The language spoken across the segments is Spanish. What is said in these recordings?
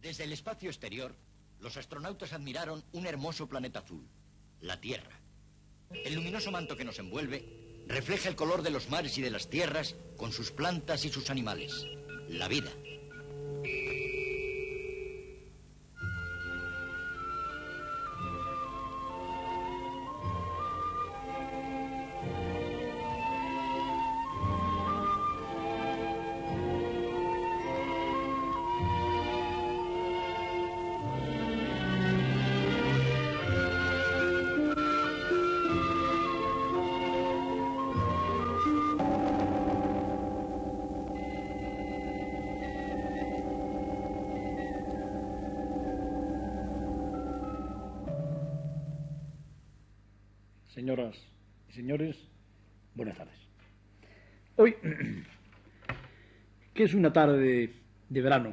Desde el espacio exterior, los astronautas admiraron un hermoso planeta azul, la Tierra. El luminoso manto que nos envuelve refleja el color de los mares y de las tierras con sus plantas y sus animales, la vida. Señoras y señores, buenas tardes. Hoy, que es una tarde de verano,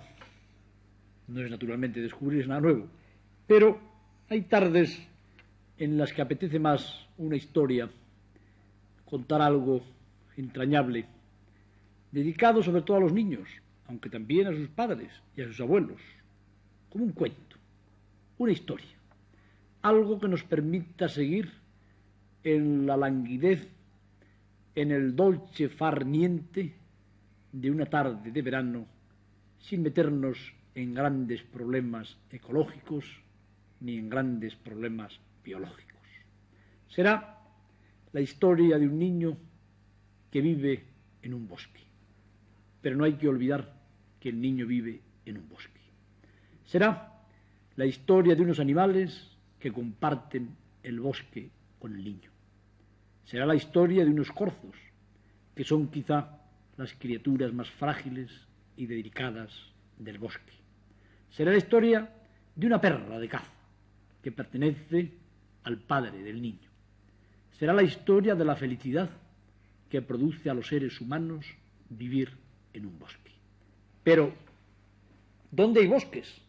no es naturalmente descubrir nada nuevo, pero hay tardes en las que apetece más una historia, contar algo entrañable, dedicado sobre todo a los niños, aunque también a sus padres y a sus abuelos, como un cuento, una historia, algo que nos permita seguir en la languidez, en el dolce far niente de una tarde de verano, sin meternos en grandes problemas ecológicos ni en grandes problemas biológicos. Será la historia de un niño que vive en un bosque, pero no hay que olvidar que el niño vive en un bosque. Será la historia de unos animales que comparten el bosque con el niño. Será la historia de unos corzos, que son quizá las criaturas más frágiles y delicadas del bosque. Será la historia de una perra de caza, que pertenece al padre del niño. Será la historia de la felicidad que produce a los seres humanos vivir en un bosque. Pero, ¿dónde hay bosques?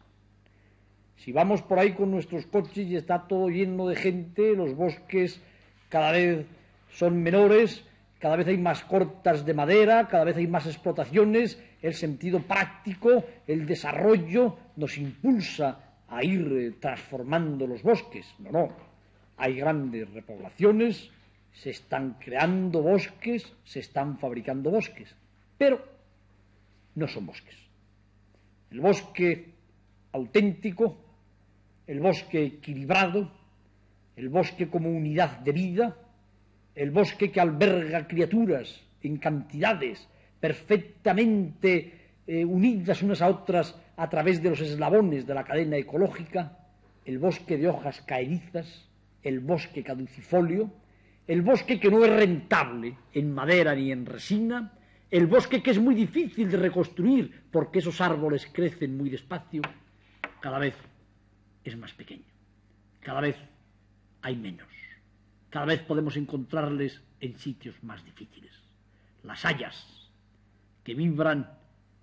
Si vamos por ahí con nuestros coches y está todo lleno de gente, los bosques cada vez son menores, cada vez hay más cortas de madera, cada vez hay más explotaciones, el sentido práctico, el desarrollo nos impulsa a ir transformando los bosques. No, hay grandes repoblaciones, se están creando bosques, se están fabricando bosques, pero no son bosques. El bosque auténtico, el bosque equilibrado, el bosque como unidad de vida, el bosque que alberga criaturas en cantidades perfectamente unidas unas a otras a través de los eslabones de la cadena ecológica, el bosque de hojas caedizas, el bosque caducifolio, el bosque que no es rentable en madera ni en resina, el bosque que es muy difícil de reconstruir porque esos árboles crecen muy despacio, cada vez es más pequeño, cada vez hay menos. Cada vez podemos encontrarles en sitios más difíciles. Las hayas, que vibran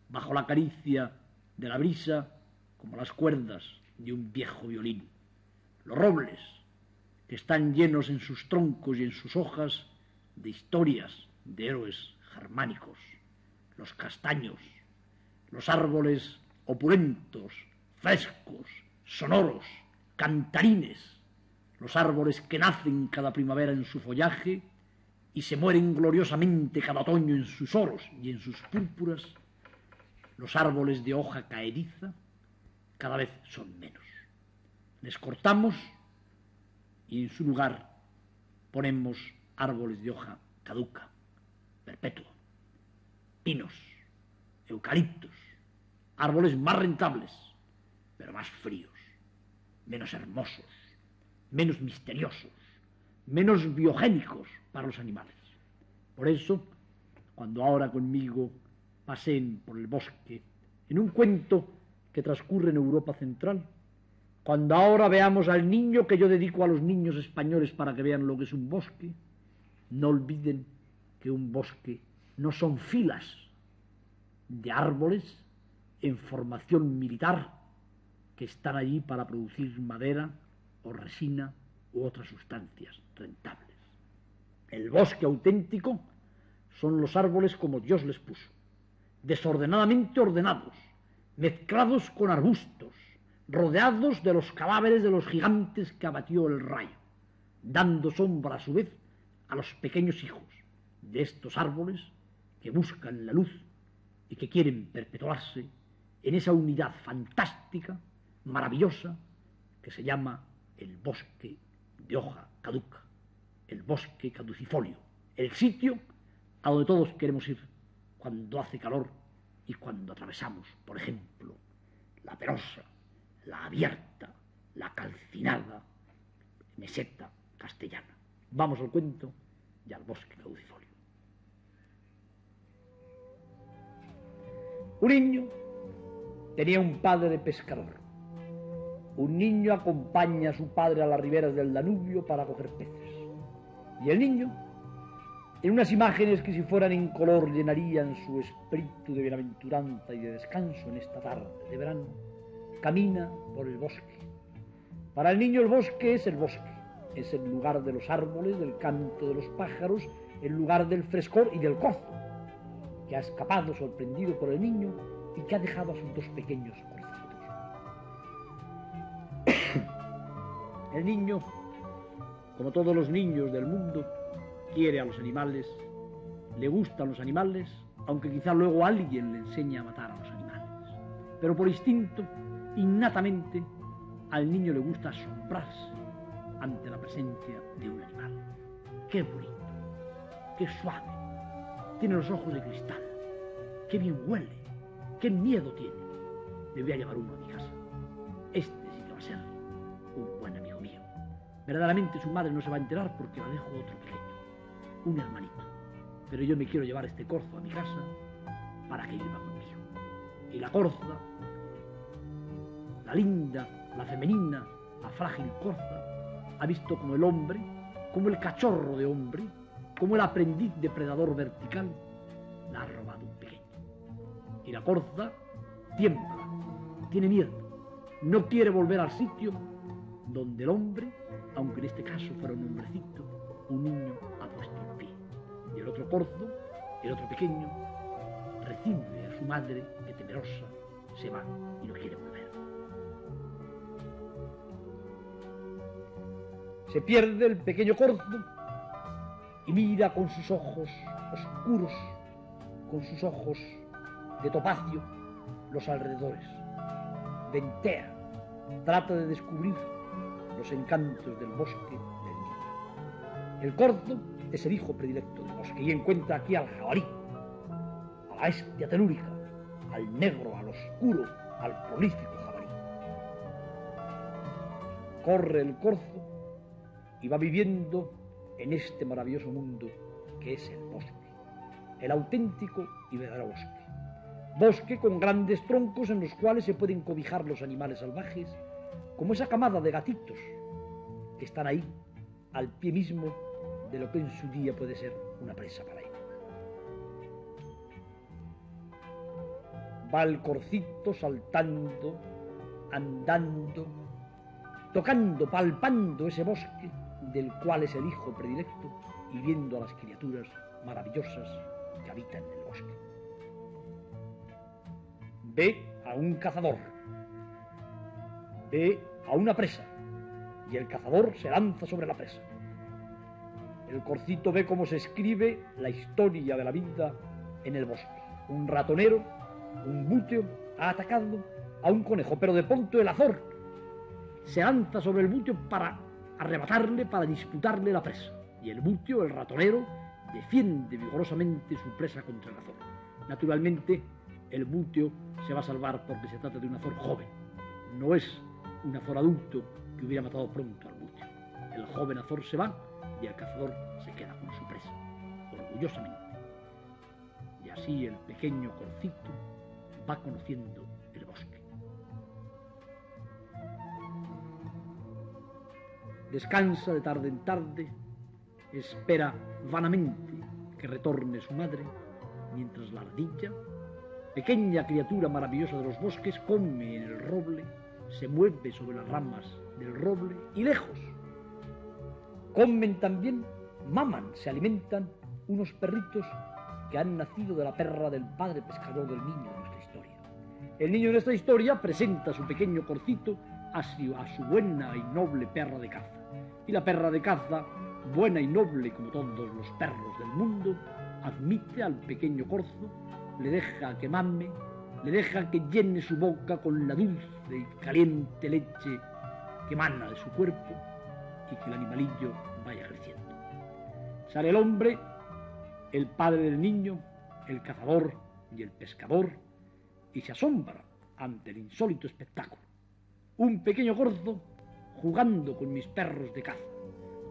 bajo la caricia de la brisa como las cuerdas de un viejo violín. Los robles, que están llenos en sus troncos y en sus hojas de historias de héroes germánicos. Los castaños, los árboles opulentos, frescos, sonoros, cantarines, los árboles que nacen cada primavera en su follaje y se mueren gloriosamente cada otoño en sus oros y en sus púrpuras, los árboles de hoja caediza cada vez son menos. Les cortamos y en su lugar ponemos árboles de hoja caduca, perpetua, pinos, eucaliptos, árboles más rentables, pero más fríos, menos hermosos, menos misteriosos, menos biogénicos para los animales. Por eso, cuando ahora conmigo paseen por el bosque, en un cuento que transcurre en Europa Central, cuando ahora veamos al niño que yo dedico a los niños españoles para que vean lo que es un bosque, no olviden que un bosque no son filas de árboles en formación militar que están allí para producir madera o resina u otras sustancias rentables. El bosque auténtico son los árboles como Dios les puso, desordenadamente ordenados, mezclados con arbustos, rodeados de los cadáveres de los gigantes que abatió el rayo, dando sombra a su vez a los pequeños hijos de estos árboles que buscan la luz y que quieren perpetuarse en esa unidad fantástica, maravillosa, que se llama el bosque de hoja caduca, el bosque caducifolio, el sitio a donde todos queremos ir cuando hace calor y cuando atravesamos, por ejemplo, la penosa, la abierta, la calcinada meseta castellana. Vamos al cuento y al bosque caducifolio. Un niño tenía un padre pescador. Un niño acompaña a su padre a las riberas del Danubio para coger peces. Y el niño, en unas imágenes que si fueran en color llenarían su espíritu de bienaventuranza y de descanso en esta tarde de verano, camina por el bosque. Para el niño el bosque, es el lugar de los árboles, del canto de los pájaros, el lugar del frescor y del corzo, que ha escapado sorprendido por el niño y que ha dejado a sus dos pequeños corcitos. El niño, como todos los niños del mundo, quiere a los animales, le gustan los animales, aunque quizá luego alguien le enseñe a matar a los animales. Pero por instinto, innatamente, al niño le gusta asombrarse ante la presencia de un animal. ¡Qué bonito! ¡Qué suave! Tiene los ojos de cristal. ¡Qué bien huele! ¡Qué miedo tiene! Me voy a llevar uno a mi casa. Este sí que va a ser un buen amigo mío. Verdaderamente su madre no se va a enterar porque la dejo otro pequeño, un hermanito. Pero yo me quiero llevar este corzo a mi casa para que viva conmigo. Y la corza, la linda, la femenina, la frágil corza, ha visto como el hombre, como el cachorro de hombre, como el aprendiz depredador vertical, la ha robado un pequeño. Y la corza tiembla, tiene miedo, no quiere volver al sitio donde el hombre, aunque en este caso fuera un hombrecito, un niño, ha puesto el pie. Y el otro corzo, el otro pequeño, recibe a su madre que temerosa se va y no quiere volver. Se pierde el pequeño corzo y mira con sus ojos oscuros, con sus ojos de topacio, los alrededores. Ventea, trata de descubrir los encantos del bosque del niño. El corzo es el hijo predilecto del bosque y encuentra aquí al jabalí, a la bestia telúrica, al negro, al oscuro, al prolífico jabalí. Corre el corzo y va viviendo en este maravilloso mundo que es el bosque, el auténtico y verdadero bosque. Bosque con grandes troncos en los cuales se pueden cobijar los animales salvajes, como esa camada de gatitos que están ahí, al pie mismo de lo que en su día puede ser una presa para ellos. Va el corcito saltando, andando, tocando, palpando ese bosque del cual es el hijo predilecto y viendo a las criaturas maravillosas que habitan en el bosque. Ve a un cazador, ve a una presa y el cazador se lanza sobre la presa. El corcito ve cómo se escribe la historia de la vida en el bosque. Un ratonero, un búteo, ha atacado a un conejo, pero de pronto el azor se lanza sobre el búteo para arrebatarle, para disputarle la presa. Y el búteo, el ratonero, defiende vigorosamente su presa contra el azor. Naturalmente, el búteo se va a salvar porque se trata de un azor joven. No es un azor adulto que hubiera matado pronto al búteo. El joven azor se va y el cazador se queda con su presa, orgullosamente. Y así el pequeño corcito va conociendo el bosque. Descansa de tarde en tarde, espera vanamente que retorne su madre, mientras la ardilla, pequeña criatura maravillosa de los bosques, come en el roble, se mueve sobre las ramas del roble y lejos comen también, maman, se alimentan unos perritos que han nacido de la perra del padre pescador del niño de nuestra historia. El niño de esta historia presenta a su pequeño corcito a su buena y noble perra de caza. Y la perra de caza, buena y noble como todos los perros del mundo, admite al pequeño corzo, le deja que mame, le deja que llene su boca con la dulce y caliente leche que emana de su cuerpo y que el animalillo vaya creciendo. Sale el hombre, el padre del niño, el cazador y el pescador, y se asombra ante el insólito espectáculo. Un pequeño corzo jugando con mis perros de caza.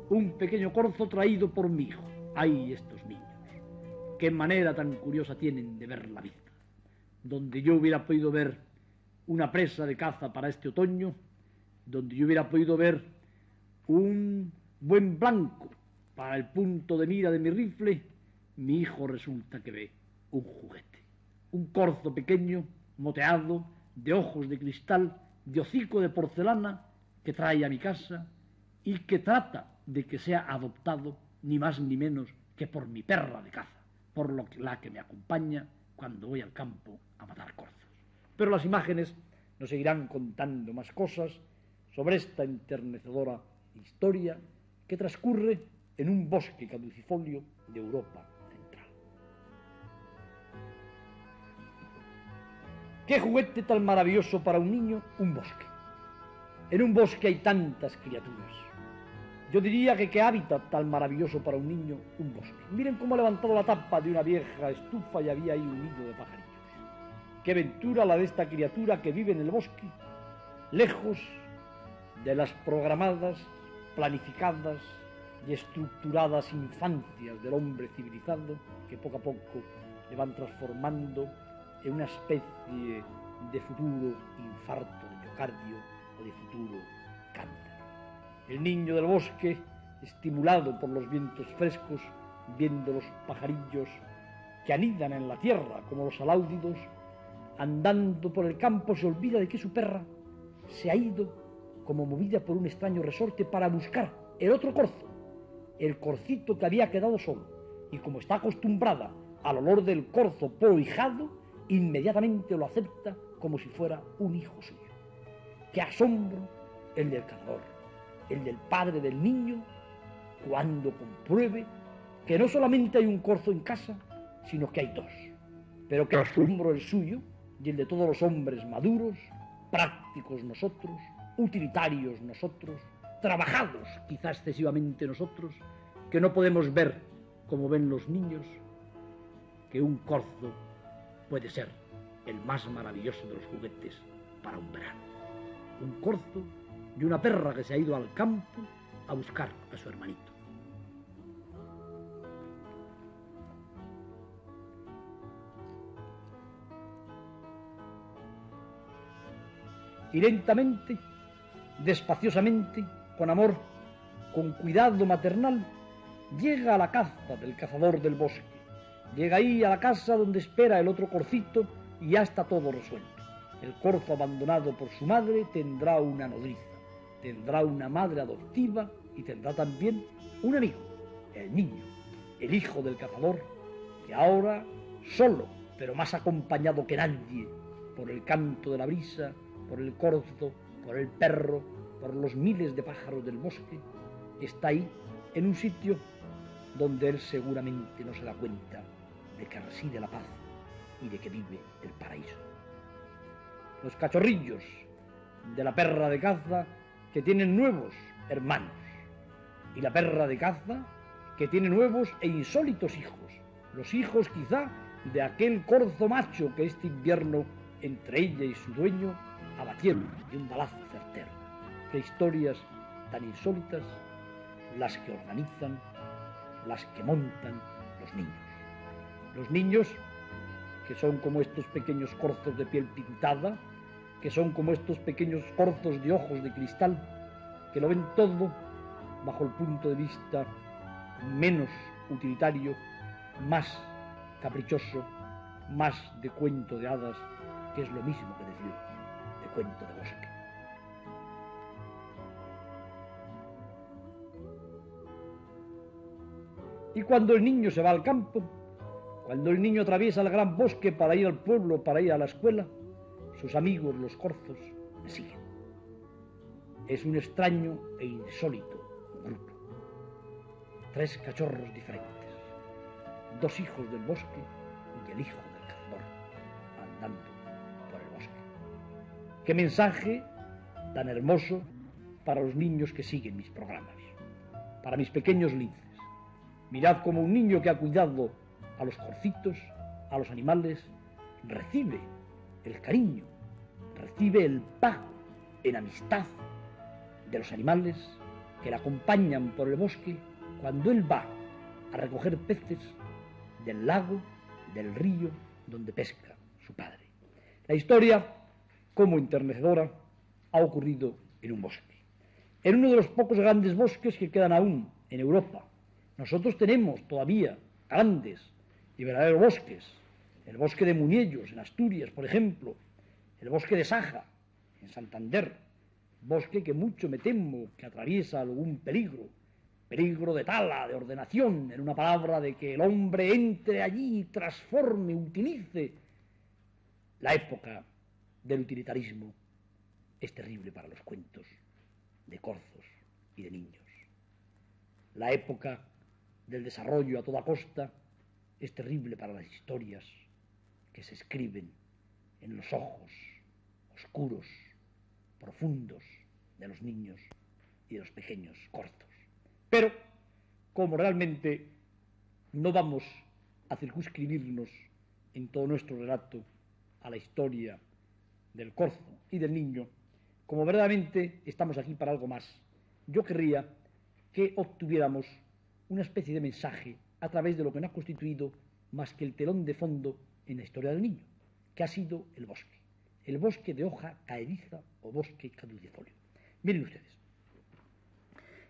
Un pequeño corzo traído por mi hijo. ¡Ay, estos niños! ¡Qué manera tan curiosa tienen de ver la vida! Donde yo hubiera podido ver una presa de caza para este otoño, donde yo hubiera podido ver un buen blanco para el punto de mira de mi rifle, mi hijo resulta que ve un juguete. Un corzo pequeño, moteado, de ojos de cristal, de hocico de porcelana, que trae a mi casa y que trata de que sea adoptado ni más ni menos que por mi perra de caza, por la que me acompaña cuando voy al campo a matar corzos. Pero las imágenes nos seguirán contando más cosas sobre esta enternecedora historia que transcurre en un bosque caducifolio de Europa central. ¿Qué juguete tan maravilloso para un niño? Un bosque. En un bosque hay tantas criaturas. Yo diría que qué hábitat tan maravilloso para un niño, un bosque. Miren cómo ha levantado la tapa de una vieja estufa y había ahí un nido de pajarillos. Qué ventura la de esta criatura que vive en el bosque, lejos de las programadas, planificadas y estructuradas infancias del hombre civilizado que poco a poco le van transformando en una especie de futuro infarto de miocardio o de futuro cáncer. El niño del bosque, estimulado por los vientos frescos, viendo los pajarillos que anidan en la tierra como los aláudidos, andando por el campo se olvida de que su perra se ha ido como movida por un extraño resorte para buscar el otro corzo, el corcito que había quedado solo, y como está acostumbrada al olor del corzo prohijado, inmediatamente lo acepta como si fuera un hijo suyo. ¡Qué asombro el del cazador, el del padre del niño, cuando compruebe que no solamente hay un corzo en casa, sino que hay dos! Pero qué asombro el suyo y el de todos los hombres maduros, prácticos nosotros, utilitarios nosotros, trabajados quizá excesivamente nosotros, que no podemos ver como ven los niños, que un corzo puede ser el más maravilloso de los juguetes para un verano. Un corzo y una perra que se ha ido al campo a buscar a su hermanito. Y lentamente, despaciosamente, con amor, con cuidado maternal, llega a la caza del cazador del bosque. Llega ahí a la casa donde espera el otro corcito y ya está todo resuelto. El corzo abandonado por su madre tendrá una nodriza, tendrá una madre adoptiva y tendrá también un amigo, el niño, el hijo del cazador, que ahora, solo, pero más acompañado que nadie, por el canto de la brisa, por el corzo, por el perro, por los miles de pájaros del bosque, está ahí, en un sitio donde él seguramente no se da cuenta de que reside la paz y de que vive el paraíso. Los cachorrillos de la perra de caza que tienen nuevos hermanos, y la perra de caza que tiene nuevos e insólitos hijos, los hijos quizá de aquel corzo macho que este invierno entre ella y su dueño abatieron de un balazo certero. Qué historias tan insólitas las que organizan, las que montan los niños. Los niños que son como estos pequeños corzos de piel pintada, que son como estos pequeños corzos de ojos de cristal, que lo ven todo bajo el punto de vista menos utilitario, más caprichoso, más de cuento de hadas, que es lo mismo que decir de cuento de bosque. Y cuando el niño se va al campo, cuando el niño atraviesa el gran bosque para ir al pueblo, para ir a la escuela, sus amigos los corzos me siguen. Es un extraño e insólito grupo. 3 cachorros diferentes, 2 hijos del bosque y el hijo del cazador, andando por el bosque. ¡Qué mensaje tan hermoso para los niños que siguen mis programas! Para mis pequeños linces. Mirad cómo un niño que ha cuidado a los corcitos, a los animales, recibe el cariño, recibe el pago en amistad de los animales que le acompañan por el bosque cuando él va a recoger peces del lago, del río donde pesca su padre. La historia, como enternecedora, ha ocurrido en un bosque, en uno de los pocos grandes bosques que quedan aún en Europa. Nosotros tenemos todavía grandes y verdaderos bosques, el bosque de Muñellos, en Asturias, por ejemplo, el bosque de Saja, en Santander, bosque que mucho me temo que atraviesa algún peligro de tala, de ordenación, en una palabra, de que el hombre entre allí y transforme, utilice. La época del utilitarismo es terrible para los cuentos de corzos y de niños. La época del desarrollo a toda costa es terrible para las historias que se escriben en los ojos oscuros, profundos de los niños y de los pequeños corzos. Pero, como realmente no vamos a circunscribirnos en todo nuestro relato a la historia del corzo y del niño, como verdaderamente estamos aquí para algo más, yo querría que obtuviéramos una especie de mensaje a través de lo que no ha constituido más que el telón de fondo en la historia del niño, que ha sido el bosque de hoja caediza o bosque caducifolio. Miren ustedes,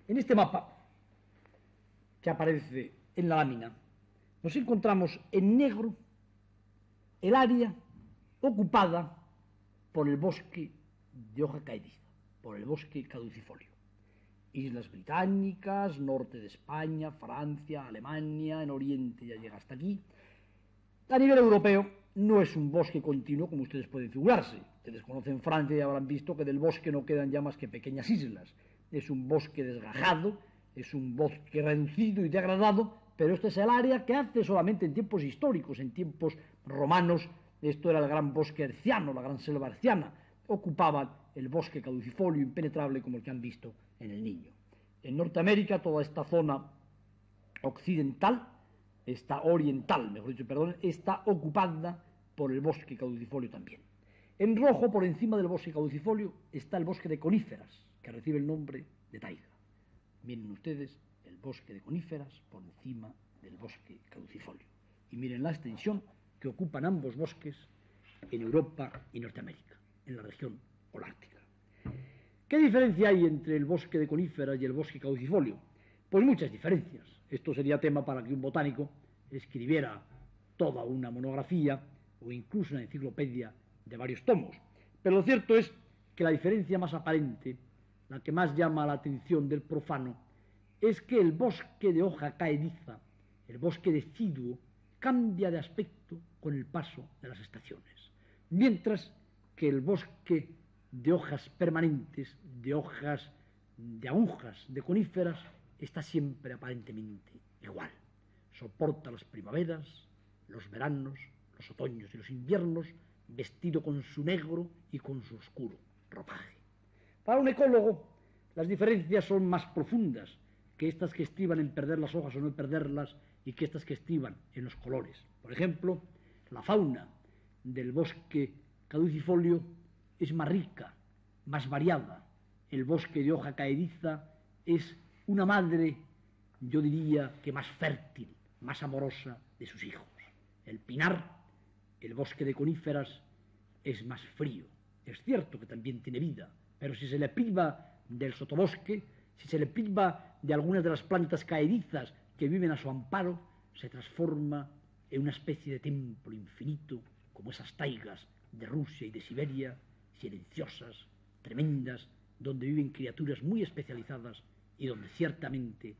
en este mapa que aparece en la lámina, nos encontramos en negro el área ocupada por el bosque de hoja caediza, por el bosque caducifolio. Islas Británicas, norte de España, Francia, Alemania, en Oriente ya llega hasta aquí. A nivel europeo no es un bosque continuo como ustedes pueden figurarse. Ustedes conocen Francia y habrán visto que del bosque no quedan ya más que pequeñas islas. Es un bosque desgajado, es un bosque reducido y degradado, pero este es el área que hace solamente en tiempos históricos, en tiempos romanos. Esto era el gran bosque herciano, la gran selva herciana. Ocupaban el bosque caducifolio impenetrable como el que han visto en el niño. En Norteamérica, toda esta zona occidental, está ocupada por el bosque caducifolio también. En rojo, por encima del bosque caducifolio, está el bosque de coníferas, que recibe el nombre de taiga. Miren ustedes el bosque de coníferas por encima del bosque caducifolio. Y miren la extensión que ocupan ambos bosques en Europa y Norteamérica, en la región holártica. ¿Qué diferencia hay entre el bosque de coníferas y el bosque caducifolio? Pues muchas diferencias. Esto sería tema para que un botánico escribiera toda una monografía o incluso una enciclopedia de varios tomos. Pero lo cierto es que la diferencia más aparente, la que más llama la atención del profano, es que el bosque de hoja caediza, el bosque deciduo, cambia de aspecto con el paso de las estaciones, mientras que el bosque de hojas permanentes, de hojas, de agujas, de coníferas, está siempre aparentemente igual. Soporta las primaveras, los veranos, los otoños y los inviernos, vestido con su negro y con su oscuro ropaje. Para un ecólogo, las diferencias son más profundas que estas que estriban en perder las hojas o no perderlas y que estas que estriban en los colores. Por ejemplo, la fauna del bosque caducifolio es más rica, más variada. El bosque de hoja caediza es una madre, yo diría que más fértil, más amorosa de sus hijos. El pinar, el bosque de coníferas, es más frío. Es cierto que también tiene vida, pero si se le priva del sotobosque, si se le priva de algunas de las plantas caedizas que viven a su amparo, se transforma en una especie de templo infinito, como esas taigas de Rusia y de Siberia, silenciosas, tremendas, donde viven criaturas muy especializadas y donde ciertamente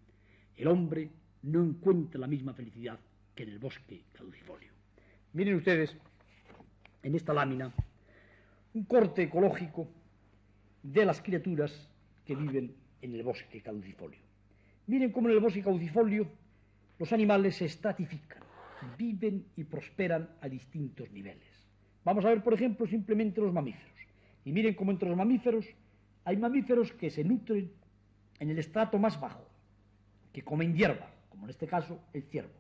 el hombre no encuentra la misma felicidad que en el bosque caducifolio. Miren ustedes, en esta lámina un corte ecológico de las criaturas que viven en el bosque caducifolio. Miren cómo en el bosque caducifolio los animales se estratifican, viven y prosperan a distintos niveles. Vamos a ver, por ejemplo, simplemente los mamíferos. Y miren cómo entre los mamíferos hay mamíferos que se nutren en el estrato más bajo, que comen hierba, como en este caso el ciervo.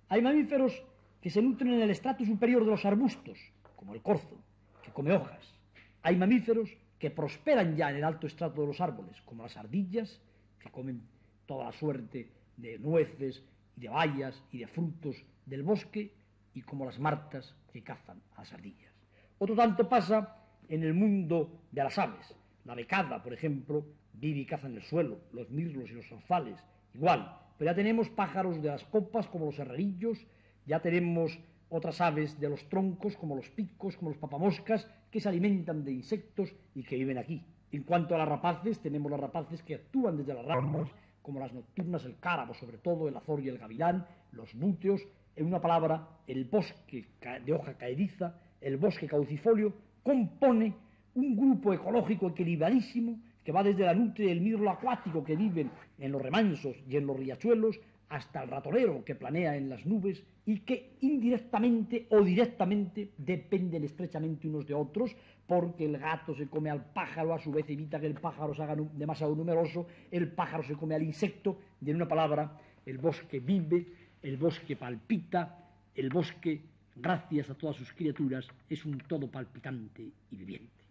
Hay mamíferos que se nutren en el estrato superior de los arbustos, como el corzo, que come hojas. Hay mamíferos que prosperan ya en el alto estrato de los árboles, como las ardillas, que comen toda la suerte de nueces y de bayas y de frutos del bosque, y como las martas, que cazan a las ardillas. Otro tanto pasa en el mundo de las aves. La becada, por ejemplo, vive y caza en el suelo, los mirlos y los zorzales, igual. Pero ya tenemos pájaros de las copas, como los herrerillos, ya tenemos otras aves de los troncos, como los picos, como los papamoscas, que se alimentan de insectos y que viven aquí. En cuanto a las rapaces, tenemos las rapaces que actúan desde las ramas, como las nocturnas, el cárabo, sobre todo, el azor y el gavilán, los búteos. En una palabra, el bosque de hoja caediza, el bosque caducifolio, compone un grupo ecológico equilibradísimo que va desde la nutria y el mirlo acuático que viven en los remansos y en los riachuelos, hasta el ratonero que planea en las nubes y que indirectamente o directamente dependen estrechamente unos de otros, porque el gato se come al pájaro, a su vez evita que el pájaro se haga demasiado numeroso, el pájaro se come al insecto, y en una palabra, el bosque vive, el bosque palpita, el bosque, gracias a todas sus criaturas, es un todo palpitante y viviente.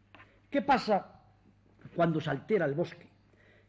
¿Qué pasa cuando se altera el bosque?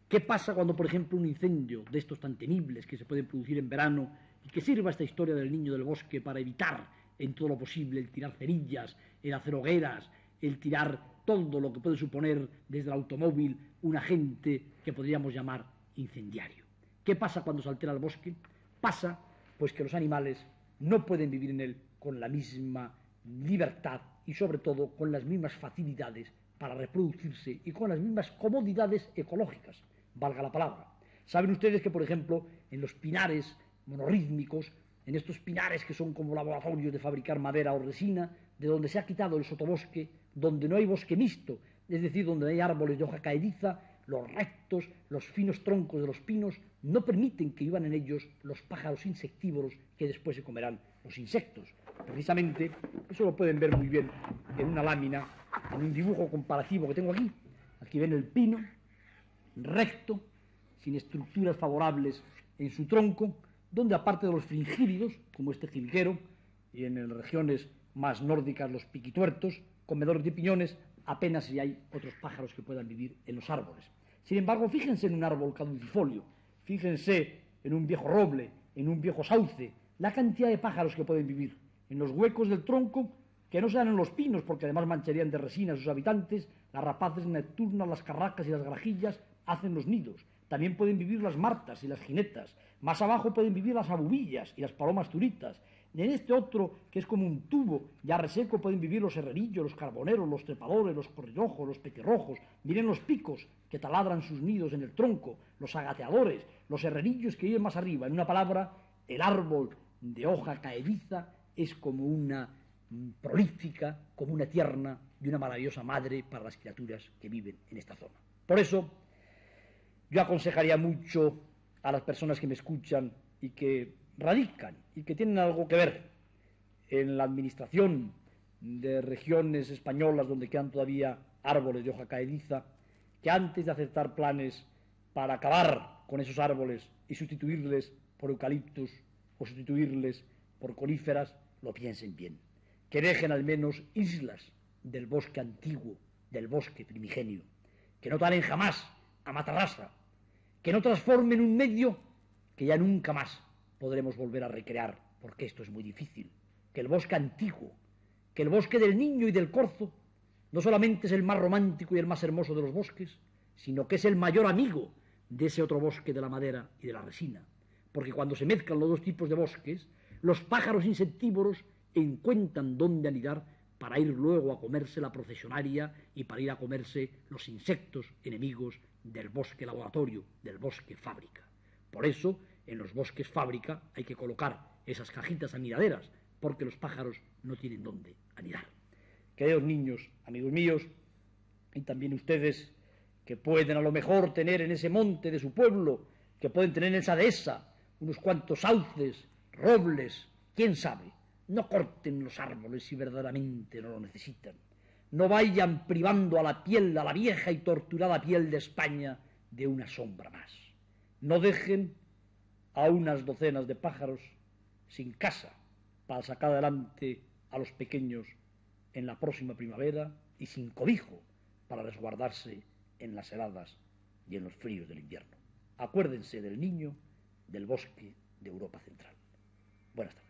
¿Qué pasa cuando, por ejemplo, un incendio de estos tan temibles que se pueden producir en verano, y que sirva esta historia del niño del bosque para evitar en todo lo posible el tirar cerillas, el hacer hogueras, el tirar todo lo que puede suponer desde el automóvil un agente que podríamos llamar incendiario? ¿Qué pasa cuando se altera el bosque? Pasa pues que los animales no pueden vivir en él con la misma libertad y sobre todo con las mismas facilidades para reproducirse y con las mismas comodidades ecológicas, valga la palabra. Saben ustedes que, por ejemplo, en los pinares monorrítmicos, en estos pinares que son como laboratorios de fabricar madera o resina, de donde se ha quitado el sotobosque, donde no hay bosque mixto, es decir, donde hay árboles de hoja caediza, los rectos, los finos troncos de los pinos no permiten que vivan en ellos los pájaros insectívoros que después se comerán los insectos. Precisamente, eso lo pueden ver muy bien en una lámina, en un dibujo comparativo que tengo aquí. Aquí ven el pino, recto, sin estructuras favorables en su tronco, donde aparte de los fringílidos, como este jilguero, y en las regiones más nórdicas los piquituertos, comedores de piñones, apenas si hay otros pájaros que puedan vivir en los árboles. Sin embargo, fíjense en un árbol caducifolio, fíjense en un viejo roble, en un viejo sauce, la cantidad de pájaros que pueden vivir en los huecos del tronco, que no se dan en los pinos, porque además mancharían de resina a sus habitantes. Las rapaces nocturnas, las carracas y las grajillas hacen los nidos. También pueden vivir las martas y las jinetas. Más abajo pueden vivir las abubillas y las palomas turitas. Y en este otro, que es como un tubo ya reseco, pueden vivir los herrerillos, los carboneros, los trepadores, los corrirojos, los petirrojos. Miren los picos, que taladran sus nidos en el tronco, los agateadores, los herrerillos que viven más arriba. En una palabra, el árbol de hoja caediza es como una prolífica, como una tierna y una maravillosa madre para las criaturas que viven en esta zona. Por eso, yo aconsejaría mucho a las personas que me escuchan y que radican y que tienen algo que ver en la administración de regiones españolas donde quedan todavía árboles de hoja caediza, que antes de aceptar planes para acabar con esos árboles y sustituirles por eucaliptus o sustituirles por coníferas, lo piensen bien. Que dejen al menos islas del bosque antiguo, del bosque primigenio. Que no talen jamás a matarrasa. Que no transformen un medio que ya nunca más podremos volver a recrear, porque esto es muy difícil. Que el bosque antiguo, que el bosque del niño y del corzo, no solamente es el más romántico y el más hermoso de los bosques, sino que es el mayor amigo de ese otro bosque de la madera y de la resina. Porque cuando se mezclan los dos tipos de bosques, los pájaros insectívoros encuentran dónde anidar para ir luego a comerse la procesionaria y para ir a comerse los insectos enemigos del bosque laboratorio, del bosque fábrica. Por eso, en los bosques fábrica hay que colocar esas cajitas anidaderas, porque los pájaros no tienen dónde anidar. queridos niños, amigos míos, y también ustedes que pueden a lo mejor tener en ese monte de su pueblo, que pueden tener en esa dehesa unos cuantos sauces, robles, quién sabe, no corten los árboles si verdaderamente no lo necesitan. No vayan privando a la piel, a la vieja y torturada piel de España, de una sombra más. No dejen a unas docenas de pájaros sin casa para sacar adelante a los pequeños en la próxima primavera y sin cobijo para resguardarse en las heladas y en los fríos del invierno. Acuérdense del niño del bosque de Europa Central. Buenas tardes.